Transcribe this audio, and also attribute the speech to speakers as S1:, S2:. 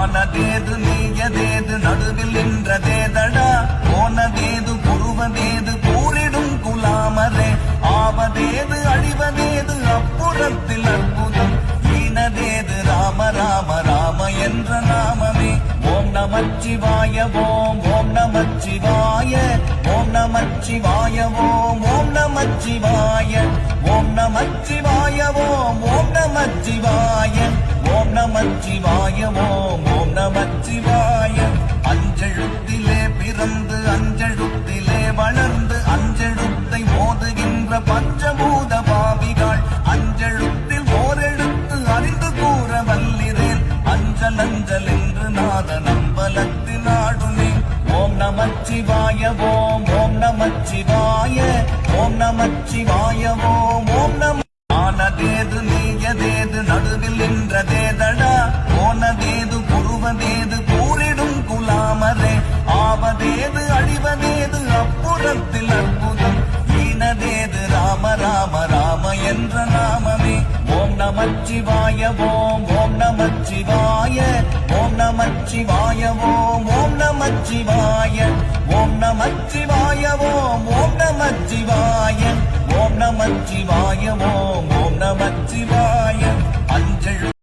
S1: ஆனதேது நீயதேது நடுவில் நின்றதேதடா போனதேது புருவதேது கூறிடும் குலாமரே ஆவதேது அழிவதேது அப்புறத்தில் அற்புதம் ஈனதேது ராம ராம ராம என்ற நாமமே ஓம் நமச்சிவாய ஓம் ஓம் நமச்சிவாய ஓம் நமச்சிவாய ஓம் ஓம் நமச்சிவாய ஓம் நமச்சிவாய ஓம் ஓம் நமச்சிவாய ஓம் நமச்சிவாய ஓம் ஓம் நமச்சிவாய அஞ்செழுத்திலே பிறந்து அஞ்செழுத்திலே வளர்ந்து அஞ்செழுத்தை மோதுகின்ற பஞ்சபூத பாவிகள் அஞ்செழுத்தில் ஓரெழுத்து அறிந்து கூற வல்லிரேன் அஞ்சல் அஞ்சல் என்று நாத நம்பலத்தில் ஆடுமே ஓம் நமச்சிவாய ஓம் ஓம் நமச்சிவாய ஓம் நமச்சிவாய ஓம் ஓம் நம ஆனதேது நீயதேது நடுவில் நின்றதேதடா போனதேது புருவதேது கூறிடும் குலாமரே ஆவதேது அழிவதேது அப்புறத்தில் அற்புதம் ஈனதேது ராம ராம ராம என்ற நாமமே ஓம் நமச்சிவாய ஓம் ஓம் நமச்சிவாய ஓம் நமச்சிவாய ஓம் ஓம் நமச்சிவாய ஓம் நமச்சிவாய ஓம் ஓம் நமச்சிவாய ஓம் நமச்சிவாய ஓம் ஓம் நமச்சிவாய அஞ்செழு